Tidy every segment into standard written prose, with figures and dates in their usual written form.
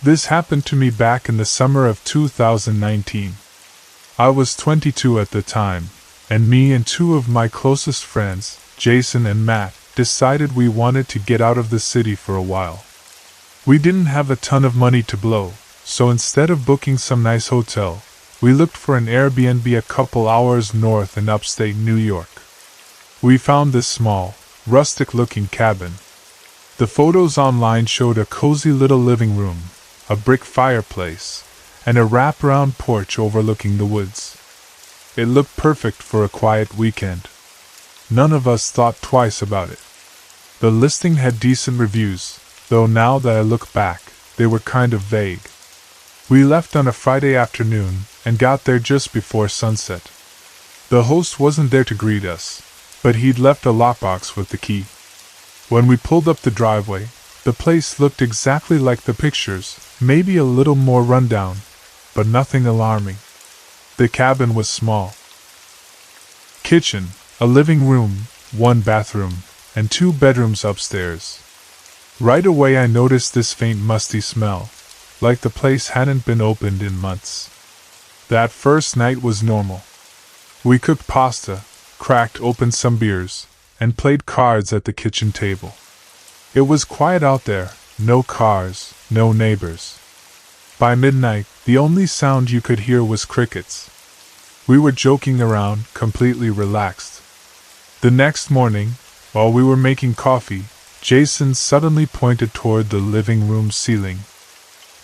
This happened to me back in the summer of 2019. I was 22 at the time, and me and two of my closest friends, Jason and Matt, decided we wanted to get out of the city for a while. We didn't have a ton of money to blow, so instead of booking some nice hotel, we looked for an Airbnb a couple hours north in upstate New York. We found this small, rustic-looking cabin. The photos online showed a cozy little living room, a brick fireplace, and a wraparound porch overlooking the woods. It looked perfect for a quiet weekend. None of us thought twice about it. The listing had decent reviews, though now that I look back, they were kind of vague. We left on a Friday afternoon and got there just before sunset. The host wasn't there to greet us, but he'd left a lockbox with the key. When we pulled up the driveway, the place looked exactly like the pictures, maybe a little more rundown, but nothing alarming. The cabin was small. Kitchen, a living room, one bathroom, and two bedrooms upstairs. Right away I noticed this faint musty smell, like the place hadn't been opened in months. That first night was normal. We cooked pasta, cracked open some beers, and played cards at the kitchen table. It was quiet out there, no cars, no neighbors. By midnight, the only sound you could hear was crickets. We were joking around, completely relaxed. The next morning, while we were making coffee, Jason suddenly pointed toward the living room ceiling.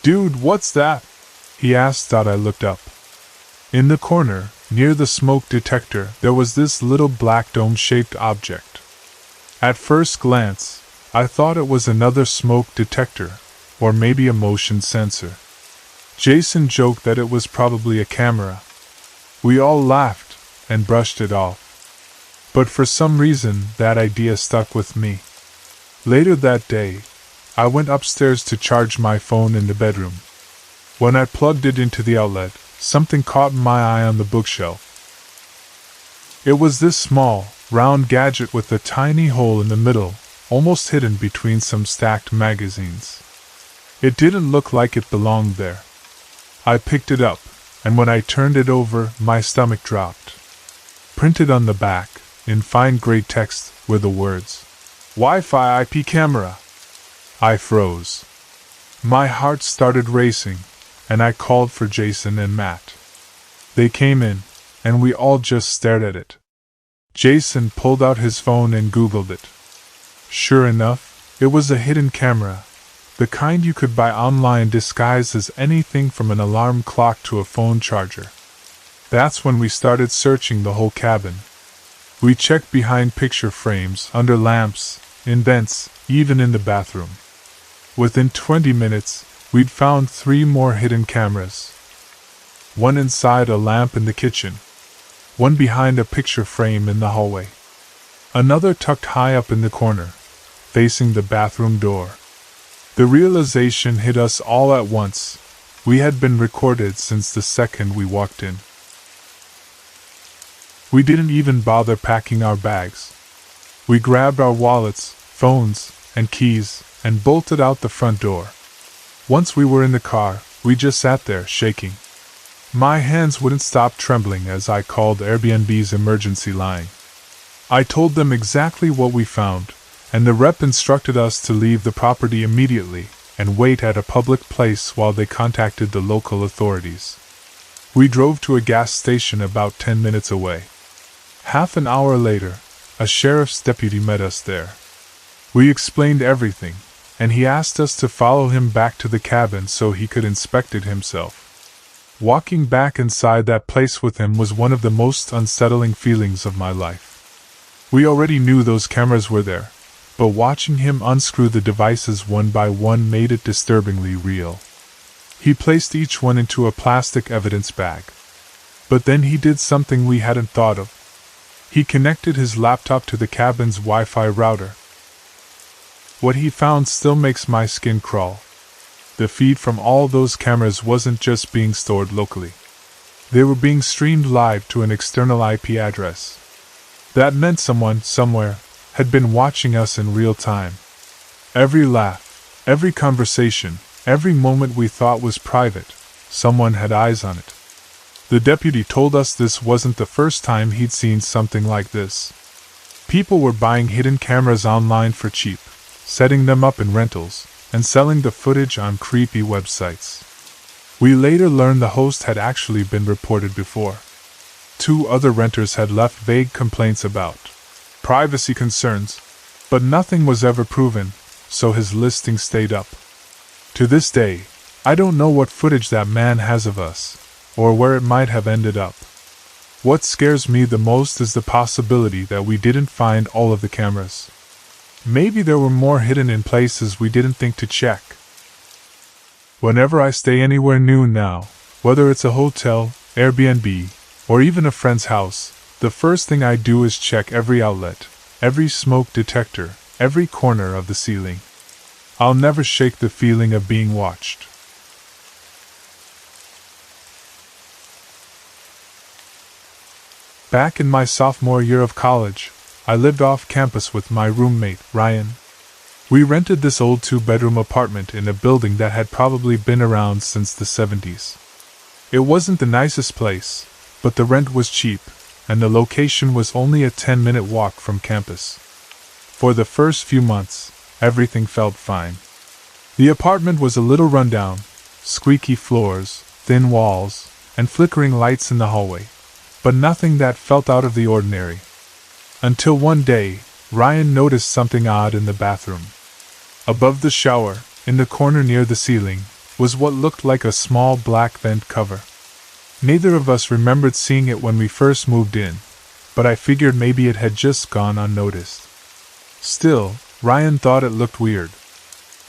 "Dude, what's that?" he asked. I looked up. In the corner, near the smoke detector, there was this little black dome-shaped object. At first glance, I thought it was another smoke detector, or maybe a motion sensor. Jason joked that it was probably a camera. We all laughed and brushed it off. But for some reason, that idea stuck with me. Later that day, I went upstairs to charge my phone in the bedroom. When I plugged it into the outlet, something caught my eye on the bookshelf. It was this small, round gadget with a tiny hole in the middle, almost hidden between some stacked magazines. It didn't look like it belonged there. I picked it up, and when I turned it over, my stomach dropped. Printed on the back, in fine gray text, were the words, "Wi-Fi IP camera." I froze. My heart started racing, and I called for Jason and Matt. They came in, and we all just stared at it. Jason pulled out his phone and Googled it. Sure enough, it was a hidden camera, the kind you could buy online disguised as anything from an alarm clock to a phone charger. That's when we started searching the whole cabin. We checked behind picture frames, under lamps, in vents, even in the bathroom. Within 20 minutes, we'd found 3 more hidden cameras. One inside a lamp in the kitchen. One behind a picture frame in the hallway. Another tucked high up in the corner, facing the bathroom door. The realization hit us all at once. We had been recorded since the second we walked in. We didn't even bother packing our bags. We grabbed our wallets, phones, and keys, and bolted out the front door. Once we were in the car, we just sat there, shaking. My hands wouldn't stop trembling as I called Airbnb's emergency line. I told them exactly what we found, and the rep instructed us to leave the property immediately and wait at a public place while they contacted the local authorities. We drove to a gas station about 10 minutes away. Half an hour later, a sheriff's deputy met us there. We explained everything, and he asked us to follow him back to the cabin so he could inspect it himself. Walking back inside that place with him was one of the most unsettling feelings of my life. We already knew those cameras were there, but watching him unscrew the devices one by one made it disturbingly real. He placed each one into a plastic evidence bag. But then he did something we hadn't thought of. He connected his laptop to the cabin's Wi-Fi router. What he found still makes my skin crawl. The feed from all those cameras wasn't just being stored locally. They were being streamed live to an external IP address. That meant someone, somewhere, had been watching us in real time. Every laugh, every conversation, Every moment we thought was private, someone had eyes on it. The deputy told us this wasn't the first time he'd seen something like this. People were buying hidden cameras online for cheap, setting them up in rentals, and selling the footage on creepy websites. We later learned the host had actually been reported before. 2 other renters had left vague complaints about privacy concerns, but nothing was ever proven, so his listing stayed up. To this day, I don't know what footage that man has of us, or where it might have ended up. What scares me the most is the possibility that we didn't find all of the cameras. Maybe there were more hidden in places we didn't think to check. Whenever I stay anywhere new now, whether it's a hotel, Airbnb, or even a friend's house, the first thing I do is check every outlet, every smoke detector, every corner of the ceiling. I'll never shake the feeling of being watched. Back in my sophomore year of college, I lived off campus with my roommate, Ryan. We rented this old 2-bedroom apartment in a building that had probably been around since the 70s. It wasn't the nicest place, but the rent was cheap, and the location was only a 10-minute walk from campus. For the first few months, everything felt fine. The apartment was a little rundown, squeaky floors, thin walls, and flickering lights in the hallway, but nothing that felt out of the ordinary. Until one day, Ryan noticed something odd in the bathroom. Above the shower, in the corner near the ceiling, was what looked like a small black vent cover. Neither of us remembered seeing it when we first moved in, but I figured maybe it had just gone unnoticed. Still, Ryan thought it looked weird.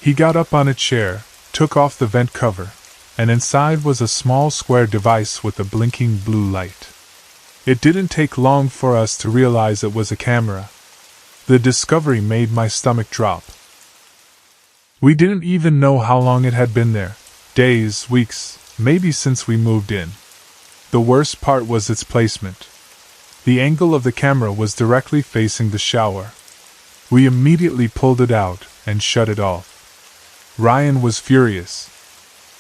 He got up on a chair, took off the vent cover, and inside was a small square device with a blinking blue light. It didn't take long for us to realize it was a camera. The discovery made my stomach drop. We didn't even know how long it had been there. Days, weeks, maybe since we moved in. The worst part was its placement. The angle of the camera was directly facing the shower. We immediately pulled it out and shut it off. Ryan was furious.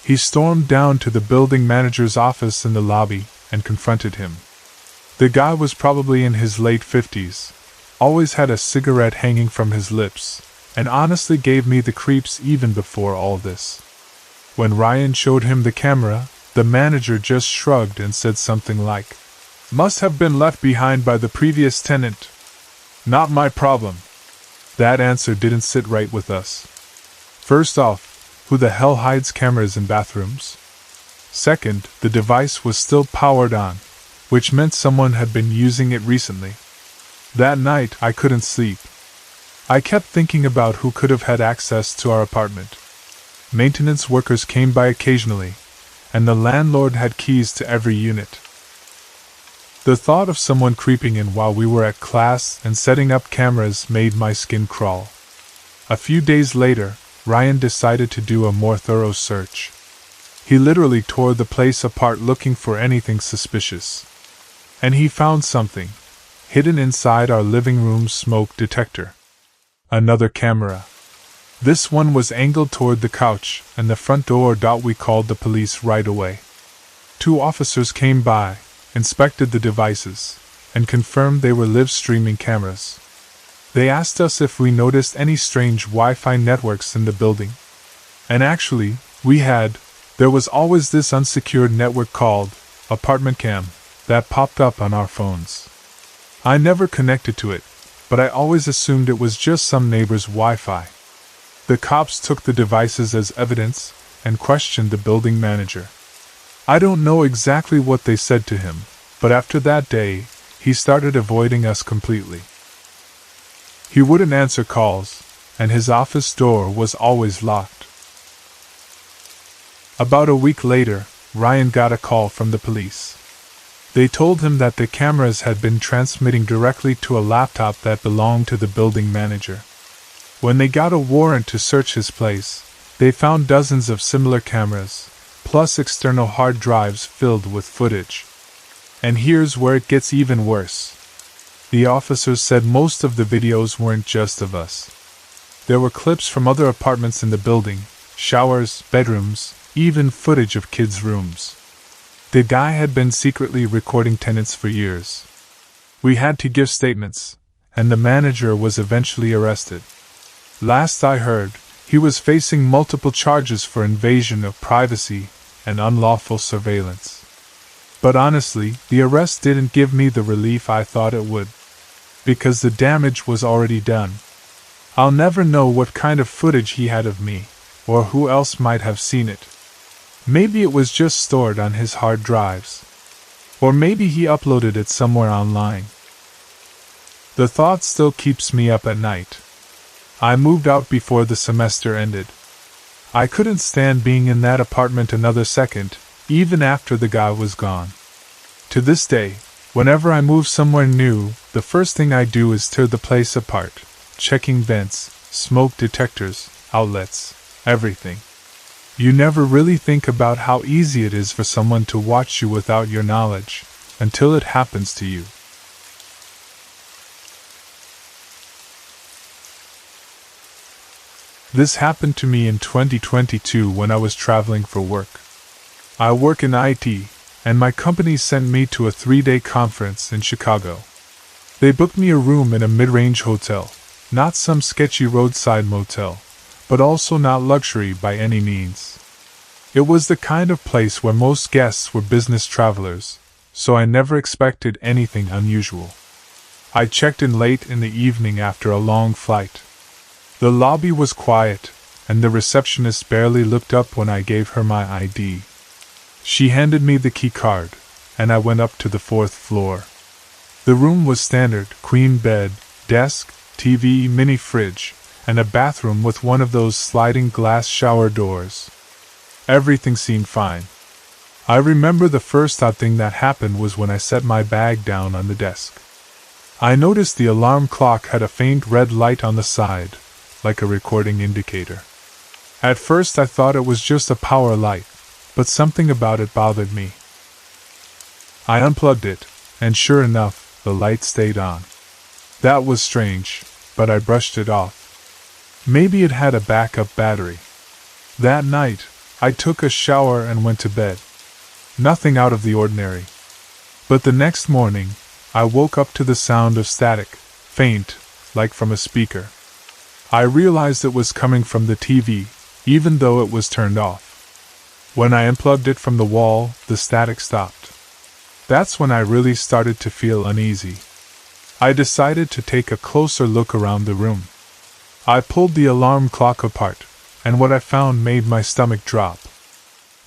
He stormed down to the building manager's office in the lobby and confronted him. The guy was probably in his late 50s, always had a cigarette hanging from his lips, and honestly gave me the creeps even before all this. When Ryan showed him the camera, the manager just shrugged and said something like, "Must have been left behind by the previous tenant. Not my problem." That answer didn't sit right with us. First off, who the hell hides cameras in bathrooms? Second, the device was still powered on, which meant someone had been using it recently. That night, I couldn't sleep. I kept thinking about who could have had access to our apartment. Maintenance workers came by occasionally, and the landlord had keys to every unit. The thought of someone creeping in while we were at class and setting up cameras made my skin crawl. A few days later, Ryan decided to do a more thorough search. He literally tore the place apart looking for anything suspicious. And he found something, hidden inside our living room smoke detector. Another camera. This one was angled toward the couch and the front door. We called the police right away. 2 officers came by, inspected the devices, and confirmed they were live streaming cameras. They asked us if we noticed any strange Wi-Fi networks in the building. And actually, we had. There was always this unsecured network called Apartment Cam that popped up on our phones. I never connected to it, but I always assumed it was just some neighbor's Wi-Fi. The cops took the devices as evidence and questioned the building manager. I don't know exactly what they said to him, but after that day, he started avoiding us completely. He wouldn't answer calls, and his office door was always locked. About a week later, Ryan got a call from the police. They told him that the cameras had been transmitting directly to a laptop that belonged to the building manager. When they got a warrant to search his place, they found dozens of similar cameras, plus external hard drives filled with footage. And here's where it gets even worse. The officers said most of the videos weren't just of us. There were clips from other apartments in the building, showers, bedrooms, even footage of kids' rooms. The guy had been secretly recording tenants for years. We had to give statements, and the manager was eventually arrested. Last I heard, he was facing multiple charges for invasion of privacy and unlawful surveillance. But honestly, the arrest didn't give me the relief I thought it would, because the damage was already done. I'll never know what kind of footage he had of me, or who else might have seen it. Maybe it was just stored on his hard drives. Or maybe he uploaded it somewhere online. The thought still keeps me up at night. I moved out before the semester ended. I couldn't stand being in that apartment another second, even after the guy was gone. To this day, whenever I move somewhere new, the first thing I do is tear the place apart, checking vents, smoke detectors, outlets, everything. You never really think about how easy it is for someone to watch you without your knowledge, until it happens to you. This happened to me in 2022 when I was traveling for work. I work in IT, and my company sent me to a 3-day conference in Chicago. They booked me a room in a mid-range hotel, not some sketchy roadside motel, but also not luxury by any means. It was the kind of place where most guests were business travelers, so I never expected anything unusual. I checked in late in the evening after a long flight. The lobby was quiet, and the receptionist barely looked up when I gave her my ID. She handed me the key card, and I went up to the 4th floor. The room was standard: queen bed, desk, TV, mini fridge, and a bathroom with one of those sliding glass shower doors. Everything seemed fine. I remember the first odd thing that happened was when I set my bag down on the desk. I noticed the alarm clock had a faint red light on the side, like a recording indicator. At first I thought it was just a power light, but something about it bothered me. I unplugged it, and sure enough, the light stayed on. That was strange, but I brushed it off. Maybe it had a backup battery. That night, I took a shower and went to bed. Nothing out of the ordinary. But the next morning, I woke up to the sound of static, faint, like from a speaker. I realized it was coming from the TV, even though it was turned off. When I unplugged it from the wall, the static stopped. That's when I really started to feel uneasy. I decided to take a closer look around the room. I pulled the alarm clock apart, and what I found made my stomach drop.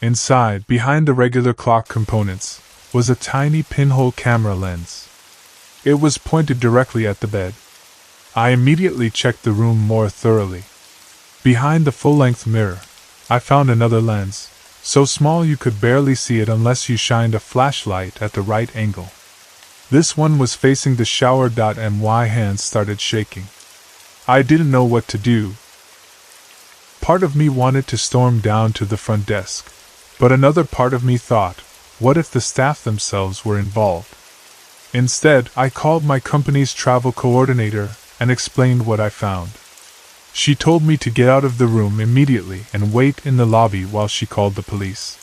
Inside, behind the regular clock components, was a tiny pinhole camera lens. It was pointed directly at the bed. I immediately checked the room more thoroughly. Behind the full-length mirror, I found another lens, so small you could barely see it unless you shined a flashlight at the right angle. This one was facing the shower. My hands started shaking. I didn't know what to do. Part of me wanted to storm down to the front desk, but another part of me thought, what if the staff themselves were involved? Instead, I called my company's travel coordinator and explained what I found. She told me to get out of the room immediately and wait in the lobby while she called the police.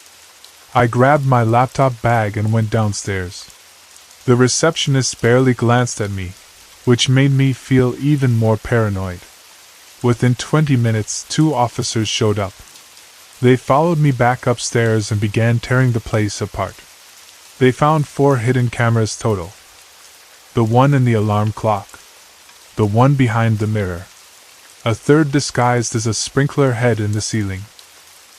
I grabbed my laptop bag and went downstairs. The receptionist barely glanced at me, which made me feel even more paranoid. Within 20 minutes, 2 officers showed up. They followed me back upstairs and began tearing the place apart. They found 4 hidden cameras total. The one in the alarm clock. The one behind the mirror. A third disguised as a sprinkler head in the ceiling.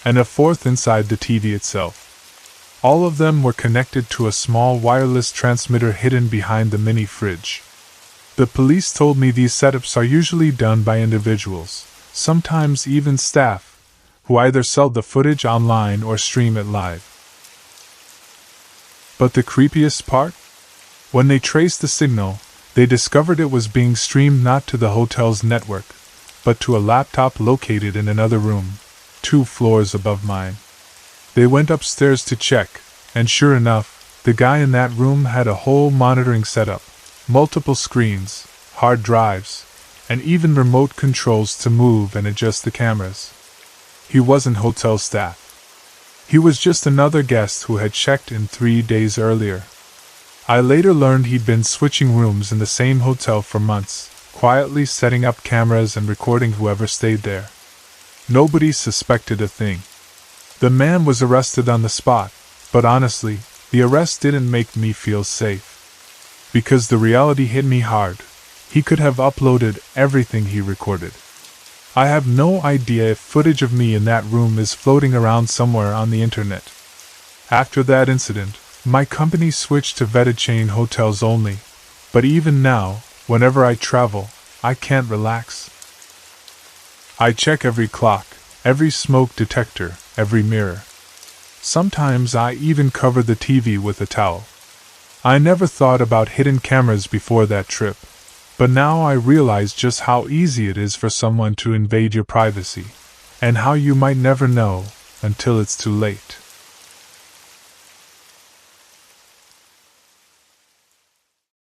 And a 4th inside the TV itself. All of them were connected to a small wireless transmitter hidden behind the mini fridge. The police told me these setups are usually done by individuals, sometimes even staff, who either sell the footage online or stream it live. But the creepiest part? When they traced the signal, they discovered it was being streamed not to the hotel's network, but to a laptop located in another room, 2 floors above mine. They went upstairs to check, and sure enough, the guy in that room had a whole monitoring setup, multiple screens, hard drives, and even remote controls to move and adjust the cameras. He wasn't hotel staff. He was just another guest who had checked in 3 days earlier. I later learned he'd been switching rooms in the same hotel for months, quietly setting up cameras and recording whoever stayed there. Nobody suspected a thing. The man was arrested on the spot, but honestly, the arrest didn't make me feel safe. Because the reality hit me hard. He could have uploaded everything he recorded. I have no idea if footage of me in that room is floating around somewhere on the internet. After that incident, my company switched to vetted chain hotels only, but even now, whenever I travel, I can't relax. I check every clock, every smoke detector, every mirror. Sometimes I even cover the TV with a towel. I never thought about hidden cameras before that trip, but now I realize just how easy it is for someone to invade your privacy, and how you might never know until it's too late.